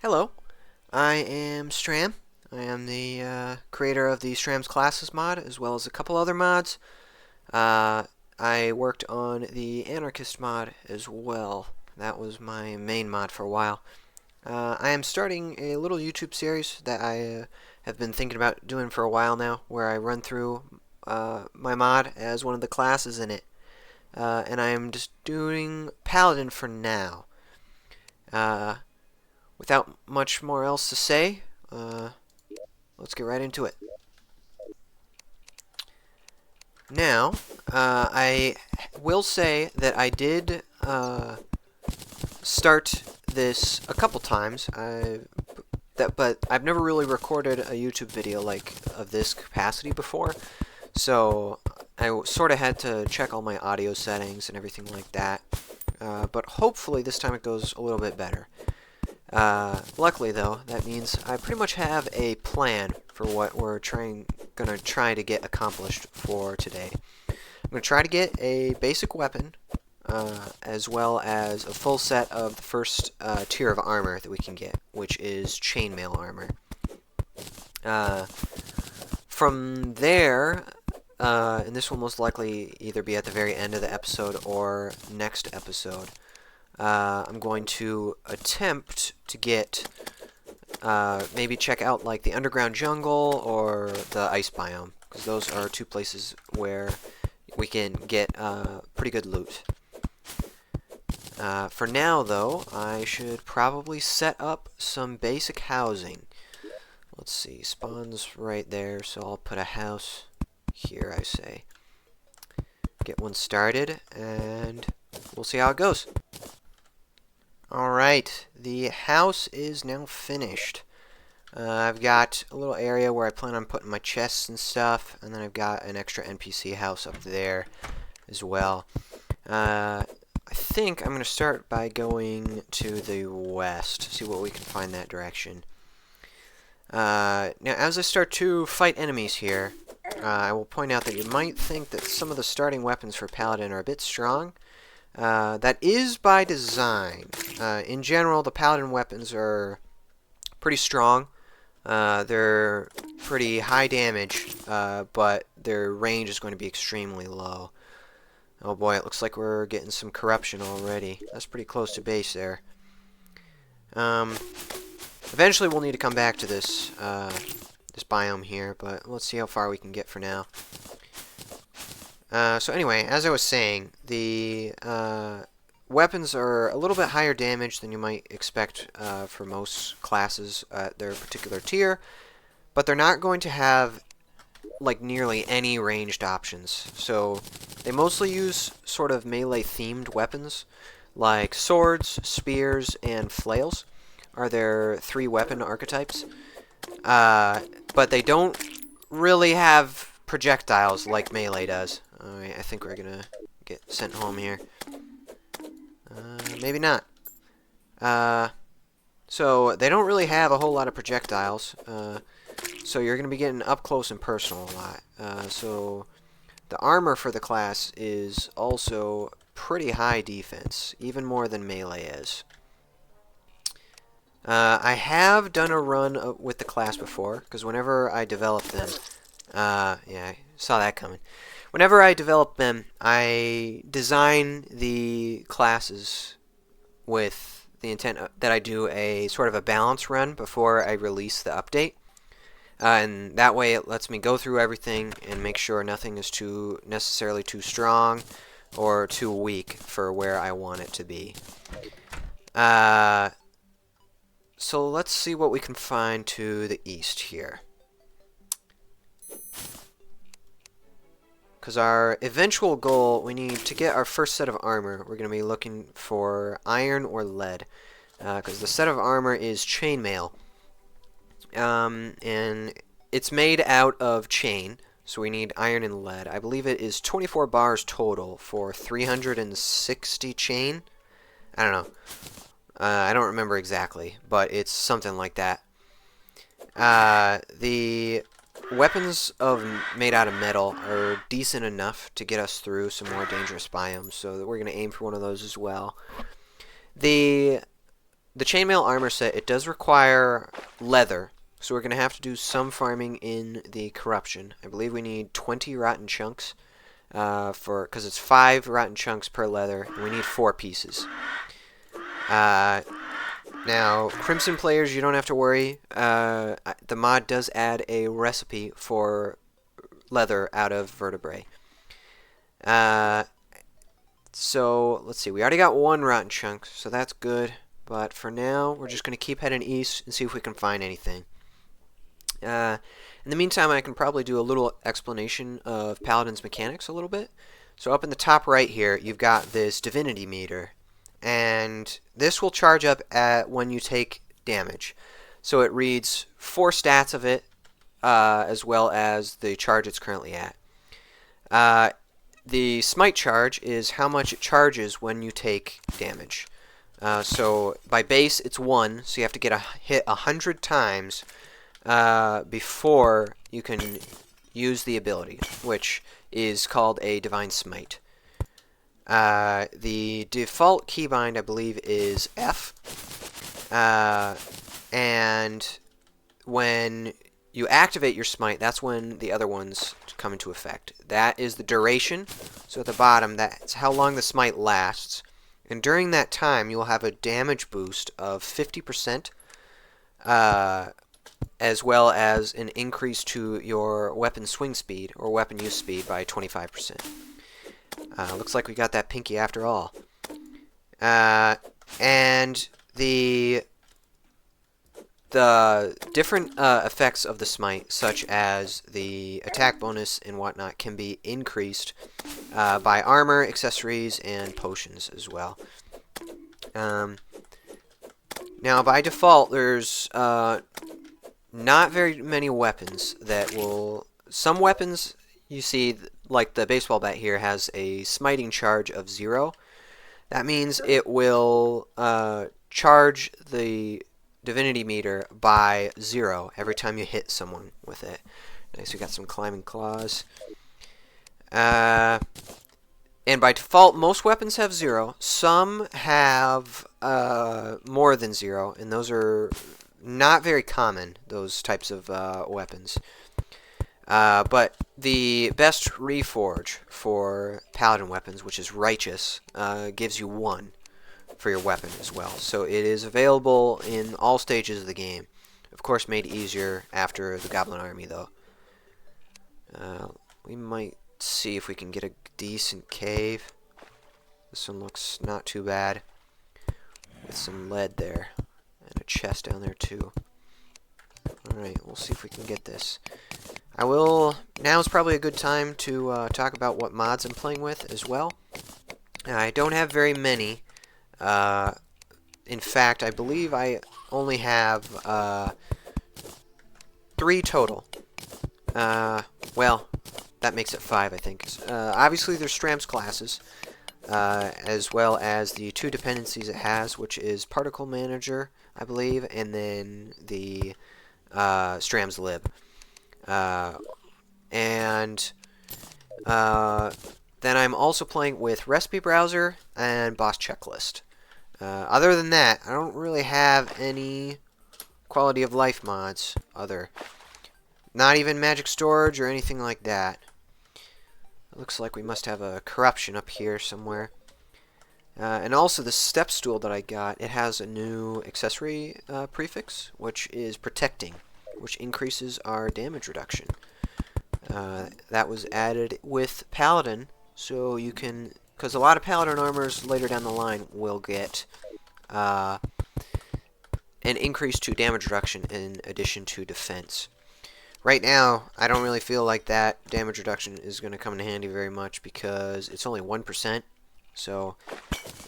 Hello, I am Stram. I am the creator of the Stram's Classes mod, as well as a couple other mods. Uh, I worked on the Anarchist mod as well. That was my main mod for a while. I am starting a little YouTube series that I have been thinking about doing for a while now, where I run through my mod as one of the classes in it. And I am just doing Paladin for now. Uh, Without much more else to say, let's get right into it. Now, I will say that I did start this a couple times. But I've never really recorded a YouTube video like of this capacity before, so I sort of had to check all my audio settings and everything like that. But hopefully this time it goes a little bit better. Luckily, though, that means I pretty much have a plan for what we're gonna try to get accomplished for today. I'm gonna try to get a basic weapon, as well as a full set of the first tier of armor that we can get, which is chainmail armor. From there, and this will most likely either be at the very end of the episode or next episode, I'm going to attempt to get, maybe check out like the underground jungle or the ice biome, because those are two places where we can get pretty good loot. For now, though, I should probably set up some basic housing. Let's see, spawn's right there, so I'll put a house here, I say. Get one started, and we'll see how it goes. Alright, the house is now finished. I've got a little area where I plan on putting my chests and stuff, and then I've got an extra NPC house up there as well. I think I'm going to start by going to the west, see what we can find that direction. Now, as I start to fight enemies here, I will point out that you might think that some of the starting weapons for Paladin are a bit strong. That is by design. In general, the Paladin weapons are pretty strong. They're pretty high damage, but their range is going to be extremely low. Oh boy, it looks like we're getting some corruption already. That's pretty close to base there. Eventually we'll need to come back to this biome here, but let's see how far we can get for now. So anyway, as I was saying, the weapons are a little bit higher damage than you might expect for most classes at their particular tier, but they're not going to have like nearly any ranged options. So they mostly use sort of melee-themed weapons, like swords, spears, and flails are their three weapon archetypes. But they don't really have projectiles like melee does. Alright, I think we're gonna get sent home here. Maybe not. So they don't really have a whole lot of projectiles. So you're gonna be getting up close and personal a lot. So the armor for the class is also pretty high defense, even more than melee is. I have done a run with the class before, because whenever I develop them, yeah, I saw that coming. Whenever I develop them, I design the classes with the intent that I do a sort of a balance run before I release the update. And that way it lets me go through everything and make sure nothing is necessarily too strong or too weak for where I want it to be. So let's see what we can find to the east here. Because our eventual goal, we need to get our first set of armor. We're going to be looking for iron or lead. Because the set of armor is chainmail. And it's made out of chain, so we need iron and lead. I believe it is 24 bars total for 360 chain. I don't know. I don't remember exactly, but it's something like that. The weapons made out of metal are decent enough to get us through some more dangerous biomes, so we're going to aim for one of those as well. The the chainmail armor set, it does require leather, so we're going to have to do some farming in the corruption. I believe we need 20 rotten chunks because it's 5 rotten chunks per leather, and we need 4 pieces. Now, Crimson players, you don't have to worry. The mod does add a recipe for leather out of vertebrae. So, let's see. We already got 1 rotten chunk, so that's good. But for now, we're just going to keep heading east and see if we can find anything. In the meantime, I can probably do a little explanation of Paladin's mechanics a little bit. So up in the top right here, you've got this divinity meter. And this will charge up when you take damage. So it reads 4 stats of it, as well as the charge it's currently at. The smite charge is how much it charges when you take damage. So by base, it's 1, so you have to get hit 100 times before you can use the ability, which is called a Divine Smite. The default keybind, I believe, is F. And when you activate your smite, that's when the other ones come into effect. That is the duration. So at the bottom, that's how long the smite lasts. And during that time, you'll have a damage boost of 50%, as well as an increase to your weapon swing speed, or weapon use speed, by 25%. Looks like we got that pinky after all. And the different effects of the smite, such as the attack bonus and whatnot, can be increased by armor, accessories, and potions as well. Now, by default, there's not very many weapons that will... Some weapons, you see, like the baseball bat here, has a smiting charge of 0. That means it will charge the divinity meter by 0 every time you hit someone with it. Nice, we got some climbing claws. And by default, most weapons have 0. Some have more than 0, and those are not very common, those types of weapons. But the best reforge for Paladin weapons, which is Righteous, gives you 1 for your weapon as well. So it is available in all stages of the game. Of course, made easier after the Goblin Army, though. We might see if we can get a decent cave. This one looks not too bad. With some lead there. And a chest down there, too. Alright, we'll see if we can get this. Now is probably a good time to talk about what mods I'm playing with as well. I don't have very many. In fact, I believe I only have 3 total. Well, that makes it 5, I think. Obviously, there's Stram's classes, as well as the 2 dependencies it has, which is Particle Manager, I believe, and then the Stram's lib. Then I'm also playing with Recipe Browser and Boss Checklist. Other than that, I don't really have any quality of life mods. Not even Magic Storage or anything like that. It looks like we must have a corruption up here somewhere. And also the step stool that I got, it has a new accessory prefix, which is Protecting, which increases our damage reduction. That was added with Paladin, so you can... Because a lot of Paladin armors later down the line will get an increase to damage reduction in addition to defense. Right now, I don't really feel like that damage reduction is going to come in handy very much because it's only 1%, so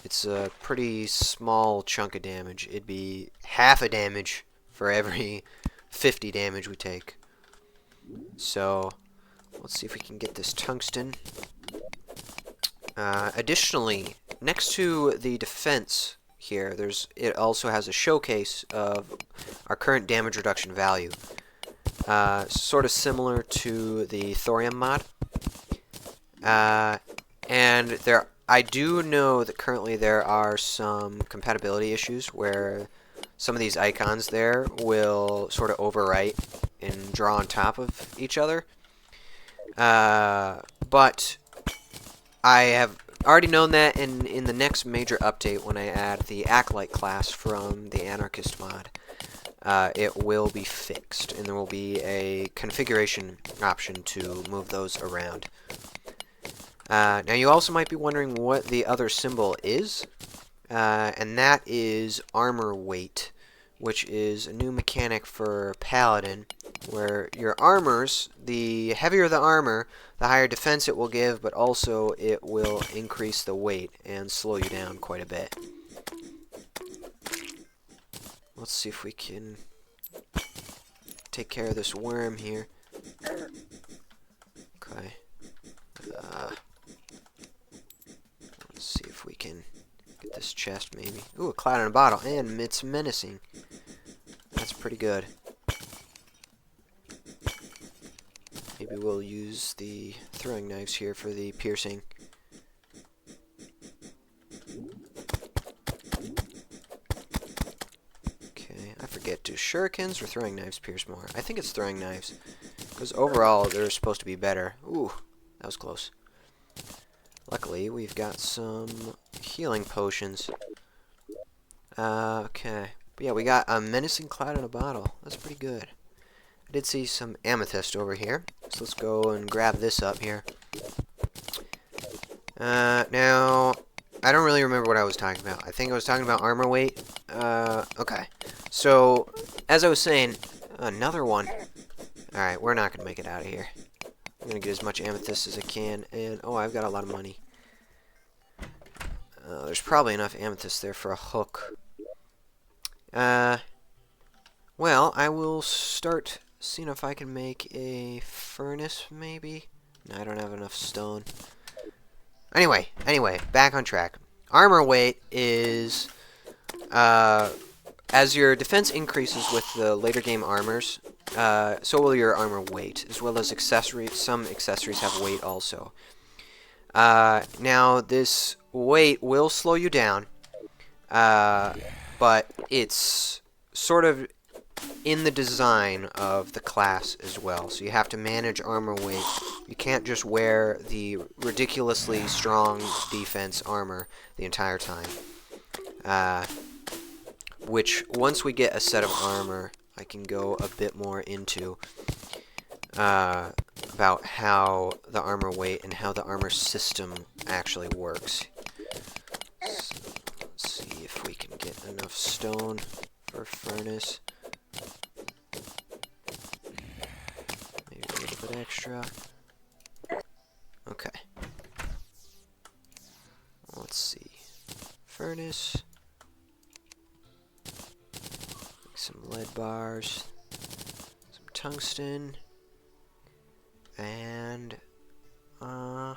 it's a pretty small chunk of damage. It'd be half a damage for every 50 damage we take. So, let's see if we can get this tungsten. Additionally, next to the defense here, it also has a showcase of our current damage reduction value. Sort of similar to the thorium mod. And I do know that currently there are some compatibility issues where some of these icons there will sort of overwrite and draw on top of each other. But I have already known that in the next major update, when I add the Acolyte class from the Anarchist mod, it will be fixed, and there will be a configuration option to move those around. Now you also might be wondering what the other symbol is, and that is armor weight, which is a new mechanic for Paladin, where your armors, the heavier the armor, the higher defense it will give, but also it will increase the weight and slow you down quite a bit. Let's see if we can take care of this worm here. Okay. Let's see if we can get this chest, maybe. Ooh, a cloud in a bottle, and it's menacing. That's pretty good. Maybe we'll use the throwing knives here for the piercing. Okay, I forget. Do shurikens or throwing knives pierce more? I think it's throwing knives, because overall they're supposed to be better. Ooh, that was close. Luckily, we've got some healing potions. Okay. But yeah, we got a menacing cloud in a bottle. That's pretty good. I did see some amethyst over here, so let's go and grab this up here. Now, I don't really remember what I was talking about. I think I was talking about armor weight. Okay. So, as I was saying, another one. Alright, we're not going to make it out of here. I'm going to get as much amethyst as I can, and, oh, I've got a lot of money. There's probably enough amethyst there for a hook. Well, I will start seeing if I can make a furnace, maybe? No, I don't have enough stone. Anyway, back on track. Armor weight is, as your defense increases with the later game armors, so will your armor weight, as well as accessories. Some accessories have weight also. Now, this weight will slow you down, but it's sort of in the design of the class as well. So you have to manage armor weight. You can't just wear the ridiculously strong defense armor the entire time. Which, once we get a set of armor, I can go a bit more into about how the armor weight and how the armor system actually works. So, let's see if we can get enough stone for a furnace. Maybe a little bit extra. Okay. Let's see. Furnace. Some lead bars. Some tungsten. And I'll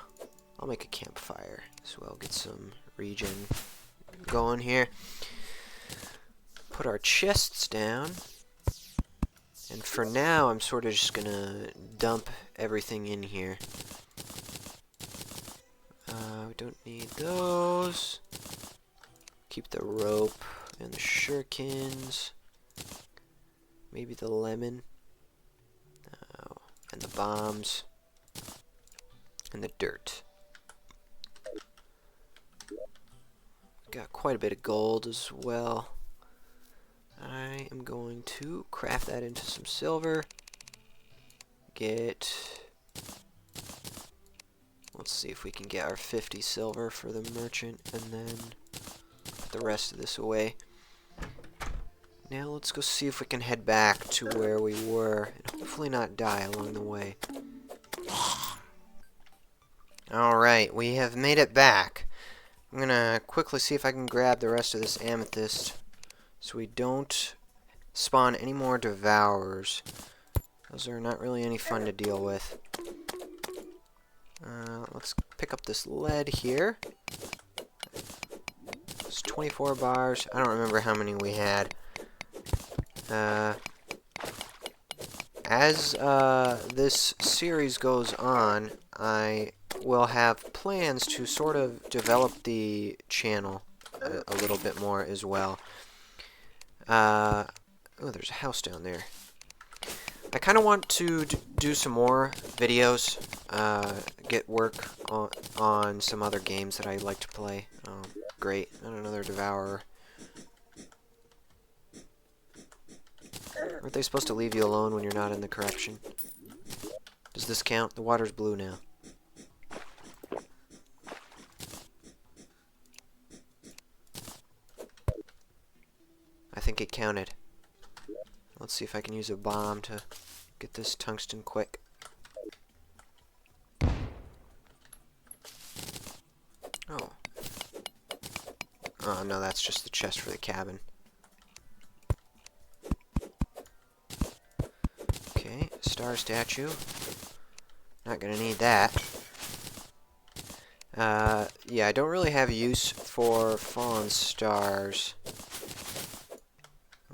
make a campfire as well. Get some regen going here. Put our chests down. And for now, I'm sort of just gonna dump everything in here. We don't need those. Keep the rope and the shurikens. Maybe the lemon. And the bombs. And the dirt. Got quite a bit of gold as well. I am going to craft that into some silver. Let's see if we can get our 50 silver for the merchant, and then put the rest of this away. Now let's go see if we can head back to where we were, and hopefully not die along the way. Alright, we have made it back. I'm gonna quickly see if I can grab the rest of this amethyst, so we don't spawn any more devourers. Those are not really any fun to deal with. Let's pick up this lead here. It's 24 bars. I don't remember how many we had. As this series goes on, I will have plans to sort of develop the channel a little bit more as well. Oh, there's a house down there. I kind of want to do some more videos, get work on some other games that I like to play. Great, and another devourer. Aren't they supposed to leave you alone when you're not in the corruption? Does this count? The water's blue now. I think it counted. Let's see if I can use a bomb to get this tungsten quick. Oh. Oh, no, that's just the chest for the cabin. Okay, star statue. Not gonna need that. Yeah, I don't really have use for fallen stars.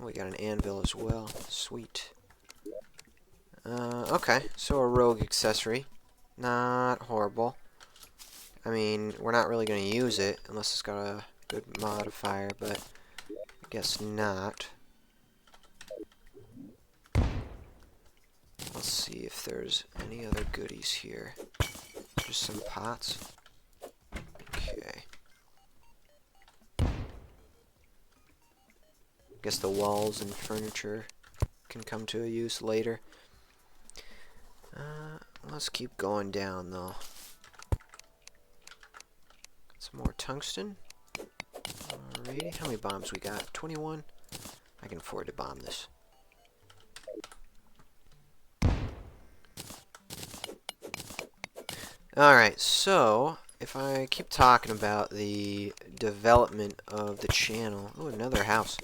Oh, we got an anvil as well. Sweet. Okay, so a rogue accessory. Not horrible. I mean, we're not really going to use it unless it's got a good modifier, but I guess not. Let's see if there's any other goodies here. Just some pots. Okay. Guess the walls and furniture can come to a use later. Let's keep going down though. Some more tungsten. Alrighty, how many bombs we got? 21? I can afford to bomb this. Alright, so if I keep talking about the development of the channel. Oh, another house.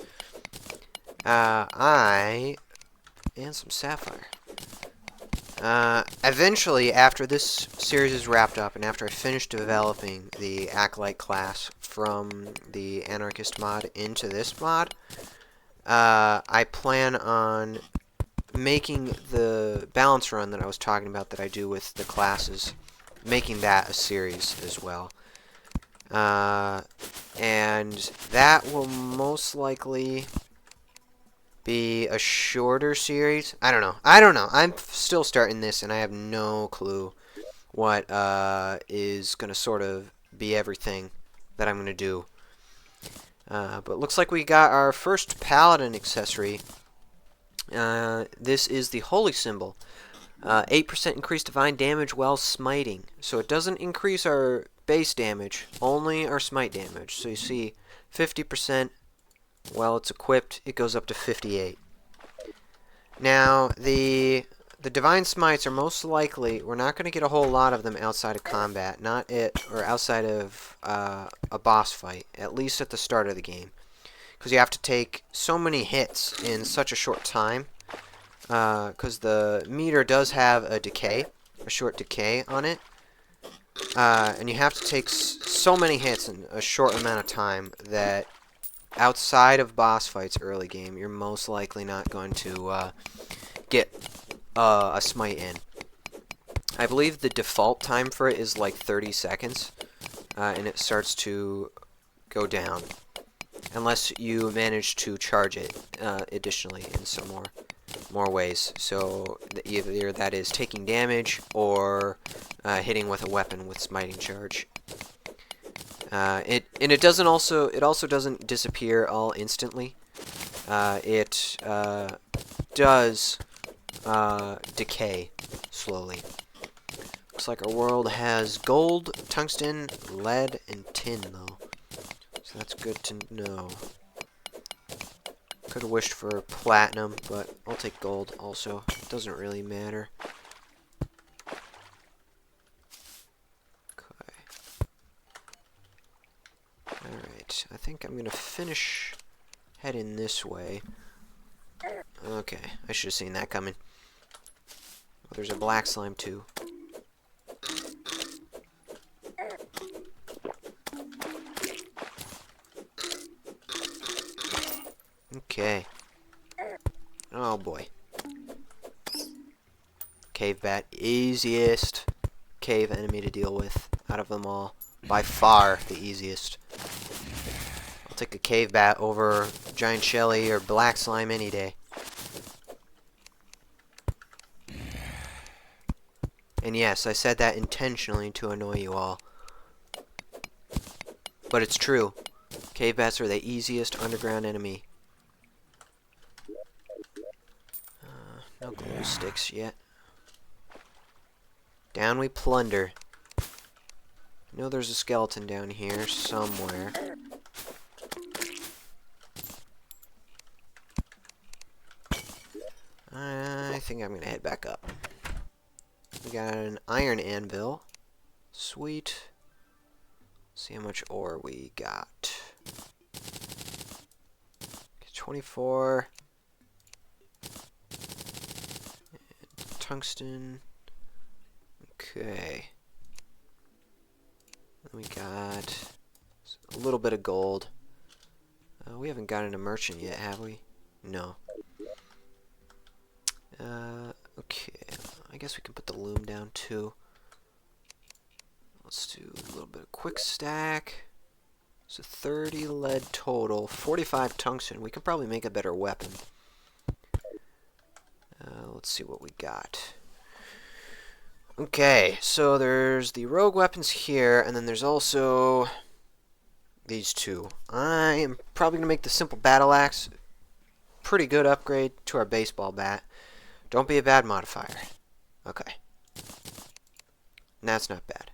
And some sapphire. Eventually, after this series is wrapped up, and after I finish developing the Acolyte class from the Anarchist mod into this mod, I plan on making the balance run that I was talking about that I do with the classes, making that a series as well. And that will most likely be a shorter series. I don't know. I'm still starting this, and I have no clue what is going to sort of be everything that I'm going to do. But looks like we got our first Paladin accessory. This is the Holy Symbol. 8% increased divine damage while smiting. So it doesn't increase our base damage, only our smite damage. So you see 50%. While it's equipped, it goes up to 58. Now, the Divine Smites are most likely, we're not going to get a whole lot of them outside of combat, or outside of a boss fight, at least at the start of the game. Because you have to take so many hits in such a short time, because the meter does have a short decay on it, and you have to take so many hits in a short amount of time that outside of boss fights early game, you're most likely not going to get a smite in. I believe the default time for it is like 30 seconds, and it starts to go down. Unless you manage to charge it additionally in some more ways. So either that is taking damage or hitting with a weapon with smiting charge. It also doesn't disappear all instantly. It does decay slowly. Looks like our world has gold, tungsten, lead, and tin though. So that's good to know. Could have wished for platinum, but I'll take gold also. It doesn't really matter. Alright, I think I'm going to finish heading this way. Okay, I should have seen that coming. Oh, there's a black slime too. Okay. Oh boy. Cave bat, easiest cave enemy to deal with out of them all. By far the easiest. I'll take a cave bat over giant shelly or black slime any day. And yes, I said that intentionally to annoy you all. But it's true. Cave bats are the easiest underground enemy. No glue sticks yet. Down we plunder. I know there's a skeleton down here somewhere. I think I'm gonna head back up. We got an iron anvil. Sweet. See how much ore we got. 24. And tungsten. Okay. Then we got a little bit of gold. We haven't gotten a merchant yet, have we? No. Okay. I guess we can put the loom down too. Let's do a little bit of quick stack. So 30 lead total, 45 tungsten. We could probably make a better weapon. Let's see what we got. Okay, so there's the rogue weapons here, and then there's also these two. I am probably going to make the simple battle axe. Pretty good upgrade to our baseball bat. Don't be a bad modifier. Okay. That's not bad.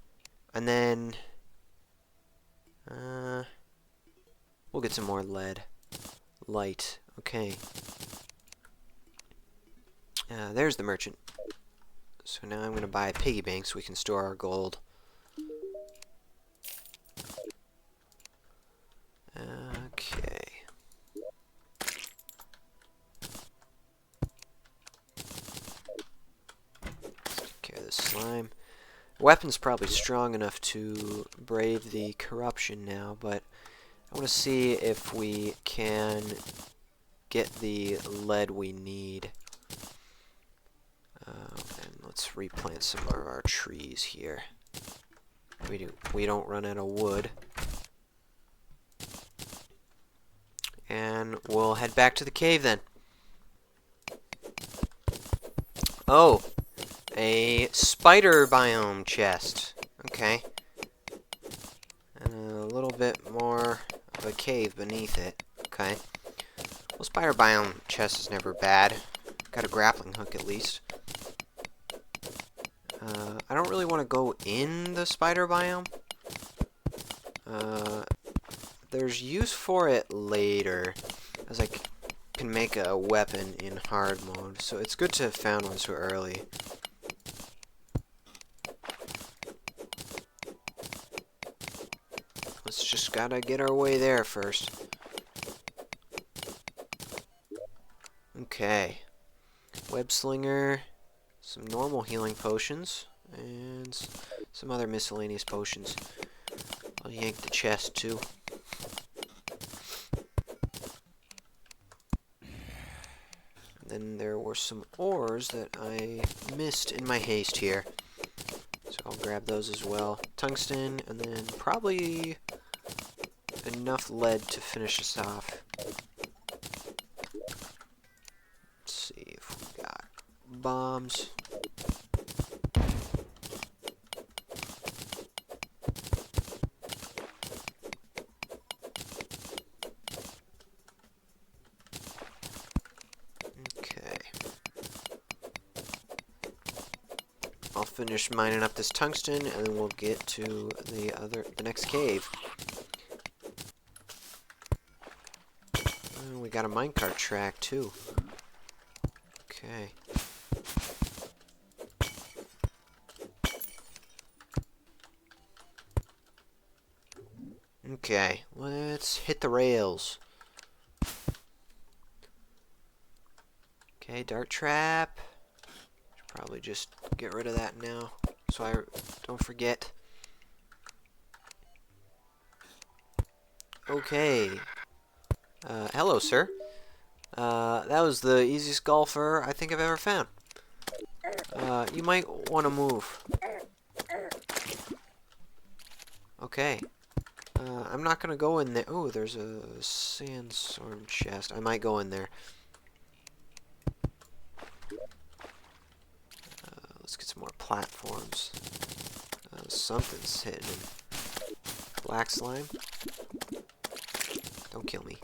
And then we'll get some more lead. Light. Okay. There's the merchant. So now I'm going to buy a piggy bank so we can store our gold. Okay. Let's take care of this slime. Weapon's probably strong enough to brave the corruption now, but I want to see if we can get the lead we need. And let's replant some of our trees here. We don't run out of wood. And we'll head back to the cave then. Oh, a spider biome chest. Okay. And a little bit more of a cave beneath it. Okay. Well, spider biome chest is never bad. Got a grappling hook at least. I don't really want to go in the spider biome. There's use for it later, as I can make a weapon in hard mode, so it's good to have found one so early. Let's just gotta get our way there first. Okay. Web slinger, some normal healing potions, and some other miscellaneous potions. I'll yank the chest too. Then there were some ores that I missed in my haste here. So I'll grab those as well. Tungsten, and then probably enough lead to finish us off. Let's see if we got bombs. I'll finish mining up this tungsten, and then we'll get to the next cave. We got a minecart track too. Okay. Okay, let's hit the rails. Okay, dart trap. Probably just get rid of that now, so I don't forget. Okay. Hello, sir. That was the easiest golfer I think I've ever found. You might want to move. Okay. I'm not gonna go in there. Oh, there's a sandstorm chest. I might go in there. Let's get some more platforms. Something's hidden. Black slime. Don't kill me.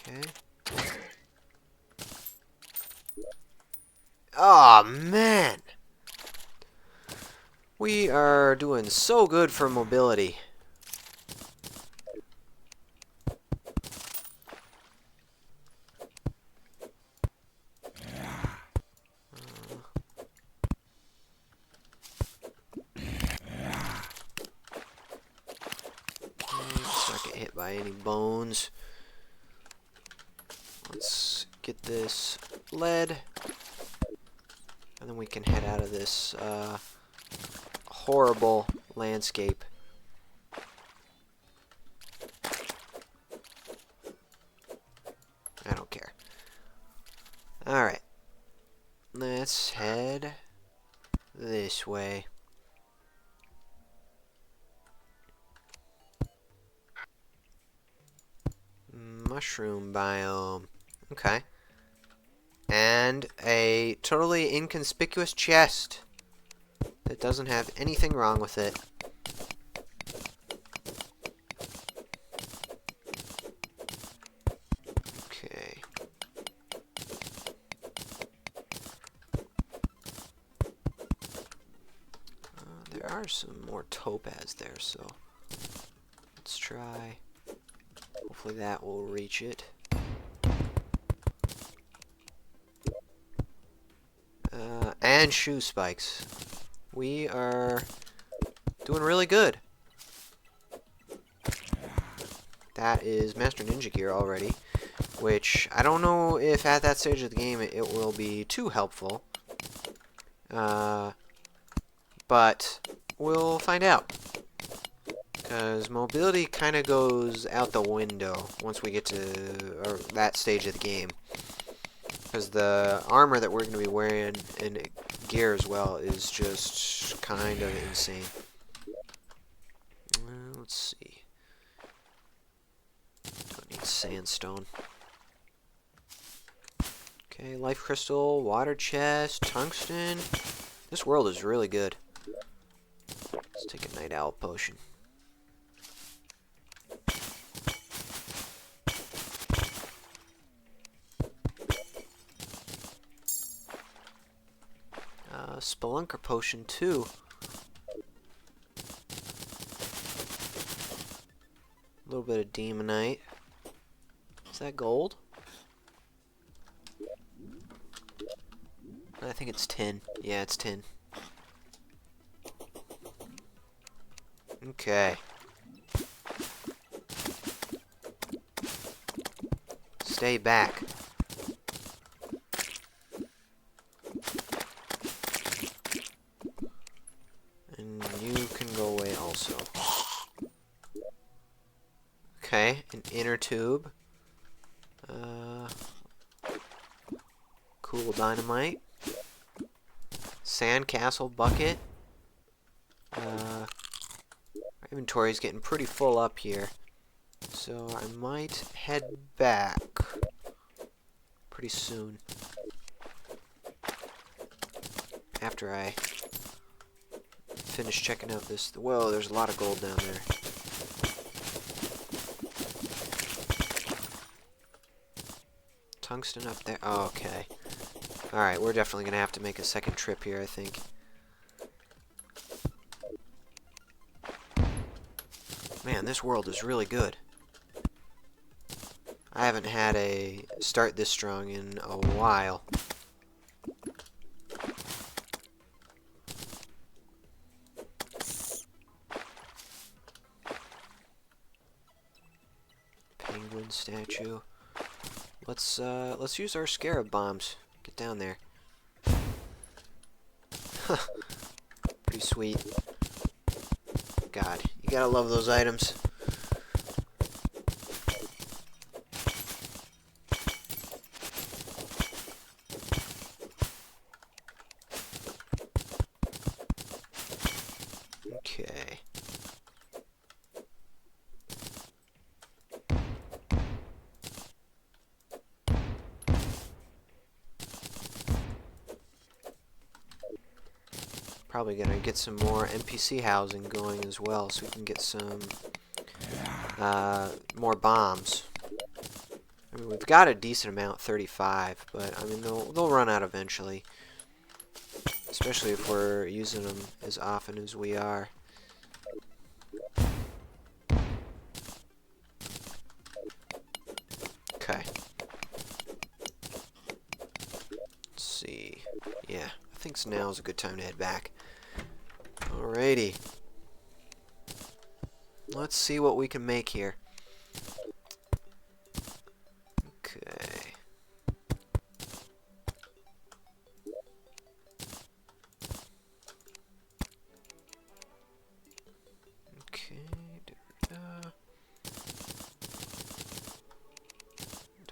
Okay. Oh man! We are doing so good for mobility. Let's not get hit by any bones. Let's get this lead. And then we can head out of this horrible landscape. I don't care. Alright. Let's head this way. Mushroom biome. Okay. And a totally inconspicuous chest that doesn't have anything wrong with it. Okay. There are some more topaz there, so let's try. Hopefully that will reach it. And shoe spikes. We are doing really good. That is Master Ninja gear already, which I don't know if at that stage of the game it will be too helpful. But we'll find out. Because mobility kind of goes out the window once we get to that stage of the game. Because the armor that we're going to be wearing and gear as well is just kind of insane. Let's see. Don't need sandstone. Okay, life crystal, water chest, tungsten. This world is really good. Let's take a night owl potion. Spelunker potion too. A little bit of demonite. Is that gold? I think it's tin. Yeah, it's tin. Okay. Stay back. And you can go away also. Okay, an inner tube. Cool dynamite. Sandcastle bucket. Our inventory is getting pretty full up here. So I might head back pretty soon. After I finish checking out this. Whoa, there's a lot of gold down there. Tungsten up there. Oh, okay. Alright, we're definitely going to have to make a second trip here, I think. Man, this world is really good. I haven't had a start this strong in a while. Penguin statue. Let's use our scarab bombs. Get down there. Pretty sweet. God, you gotta love those items. Okay. Probably gonna get some more NPC housing going as well, so we can get some more bombs. I mean, we've got a decent amount, 35, but I mean they'll run out eventually, especially if we're using them as often as we are. Okay. Let's see. Yeah, I think now's a good time to head back. Alrighty. Let's see what we can make here. Okay. Okay.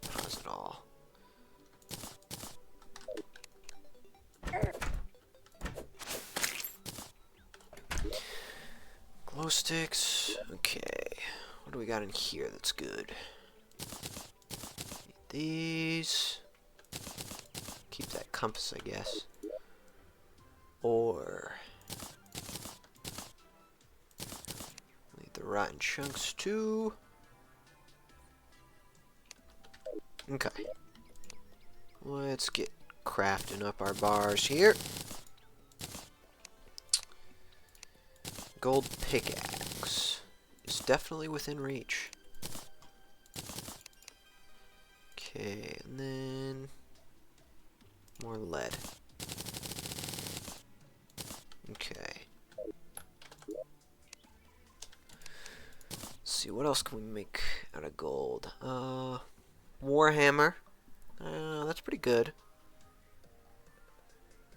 Deposit all. Glow sticks. Okay. What do we got in here that's good? These. Keep that compass, I guess. Or leave the rotten chunks too. Okay. Let's get crafting up our bars here. Gold pickaxe is definitely within reach. Okay, and then more lead. Okay. Let's see, what else can we make out of gold? Warhammer. That's pretty good.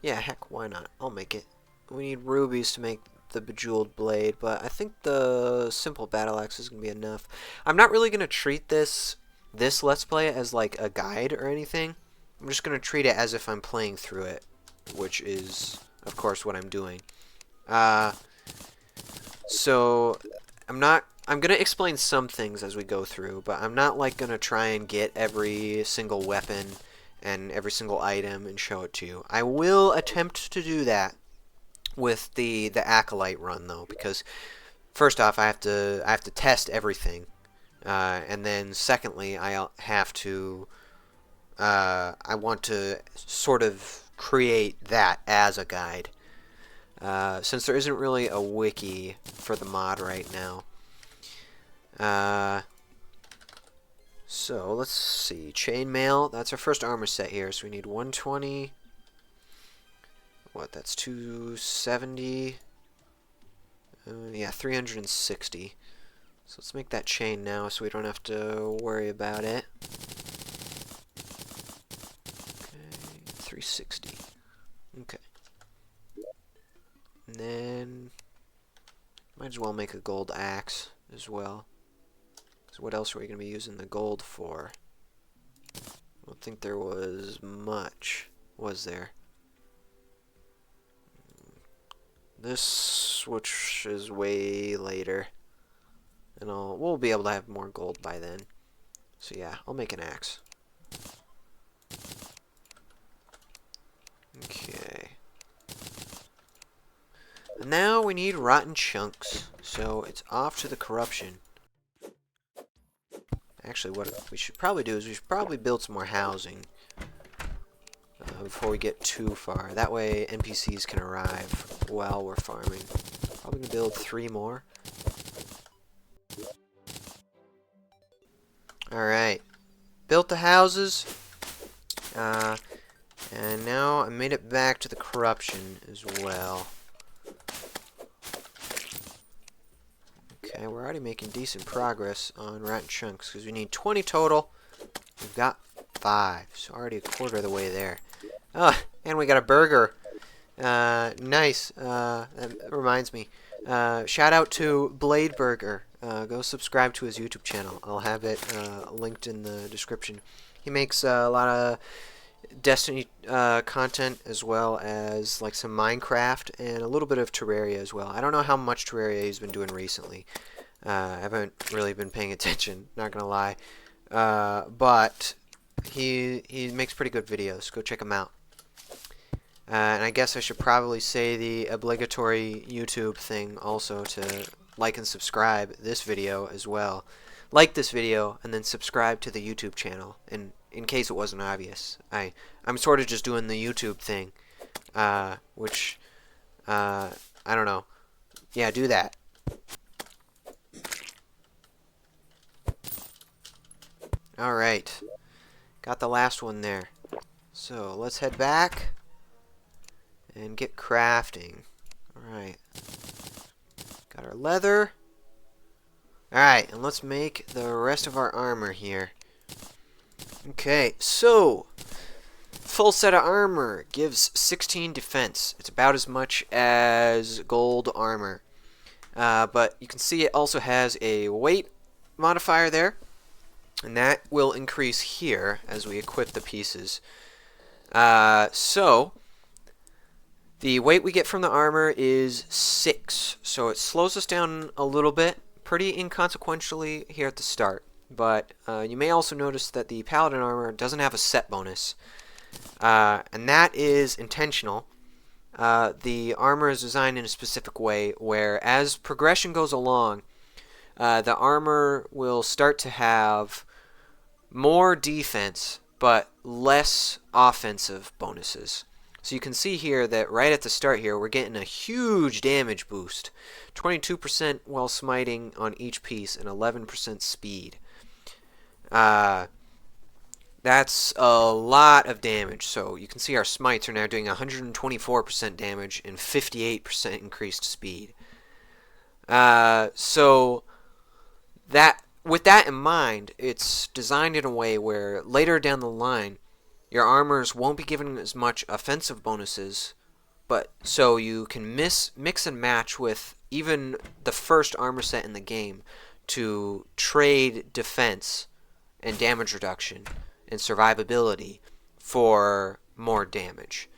Yeah, heck, why not? I'll make it. We need rubies to make the bejeweled blade, but I think the simple battle axe is gonna be enough. I'm not really gonna treat this Let's Play as like a guide or anything. I'm just gonna treat it as if I'm playing through it, which is, of course, what I'm doing. So I'm gonna explain some things as we go through, but I'm not like gonna try and get every single weapon and every single item and show it to you. I will attempt to do that with the Acolyte run though, because first off I have to test everything, and then secondly I want to sort of create that as a guide, since there isn't really a wiki for the mod right now. So let's see, chainmail, that's our first armor set here, so we need 120. What, that's 270. Yeah, 360. So let's make that chain now so we don't have to worry about it. Okay, 360. Okay. And then might as well make a gold axe as well. So what else are we going to be using the gold for? I don't think there was much, was there? This, which is way later, and we'll be able to have more gold by then. So yeah, I'll make an axe. Okay. And now we need rotten chunks, so it's off to the corruption. Actually, what we should probably do is we should probably build some more housing before we get too far. That way NPCs can arrive while we're farming. Probably gonna build 3 more. Alright. Built the houses. And now I made it back to the corruption as well. Okay, we're already making decent progress on rotten chunks because we need 20 total. We've got 5, so already a quarter of the way there. Oh, and we got a burger. Nice. That reminds me. Shout out to Blade Burger. Go subscribe to his YouTube channel. I'll have it linked in the description. He makes a lot of Destiny content, as well as like some Minecraft and a little bit of Terraria as well. I don't know how much Terraria he's been doing recently. I haven't really been paying attention, not gonna lie. But he makes pretty good videos. Go check him out. And I guess I should probably say the obligatory YouTube thing also, to like and subscribe this video as well. Like this video and then subscribe to the YouTube channel. And in case it wasn't obvious, I'm sort of just doing the YouTube thing, which I don't know. Yeah, do that. All right, got the last one there. So let's head back and get crafting. Alright. Got our leather. Alright, and let's make the rest of our armor here. Okay, so full set of armor gives 16 defense. It's about as much as gold armor. But you can see it also has a weight modifier there, and that will increase here as we equip the pieces. So the weight we get from the armor is 6, so it slows us down a little bit, pretty inconsequentially here at the start. But you may also notice that the Paladin armor doesn't have a set bonus, and that is intentional. The armor is designed in a specific way where, as progression goes along, the armor will start to have more defense but less offensive bonuses. So you can see here that right at the start here, we're getting a huge damage boost. 22% while smiting on each piece and 11% speed. That's a lot of damage. So you can see our smites are now doing 124% damage and 58% increased speed. So that, with that in mind, it's designed in a way where later down the line, your armors won't be given as much offensive bonuses, but so you can mix and match with even the first armor set in the game to trade defense and damage reduction and survivability for more damage.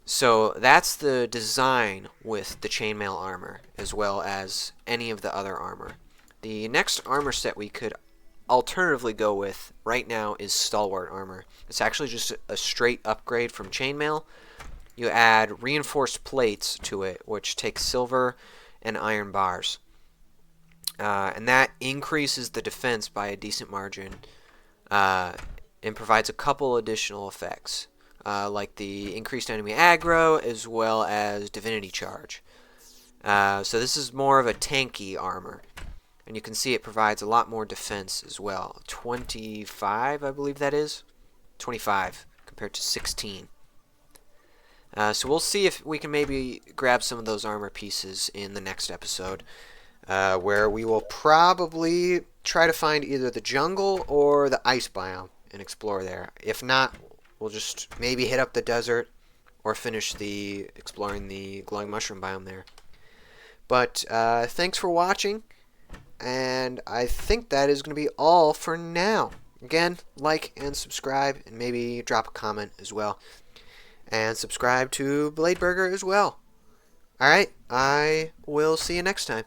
So that's the design with the chainmail armor, as well as any of the other armor. The next armor set we could alternatively go with right now is stalwart armor. It's actually just a straight upgrade from chainmail. You add reinforced plates to it, which takes silver and iron bars, and that increases the defense by a decent margin, and provides a couple additional effects, like the increased enemy aggro as well as divinity charge. So this is more of a tanky armor. And you can see it provides a lot more defense as well. 25, I believe that is. 25 compared to 16. So we'll see if we can maybe grab some of those armor pieces in the next episode, where we will probably try to find either the jungle or the ice biome and explore there. If not, we'll just maybe hit up the desert or finish exploring the glowing mushroom biome there. But thanks for watching. And I think that is going to be all for now. Again, like and subscribe, and maybe drop a comment as well. And subscribe to Bladeburger as well. Alright, I will see you next time.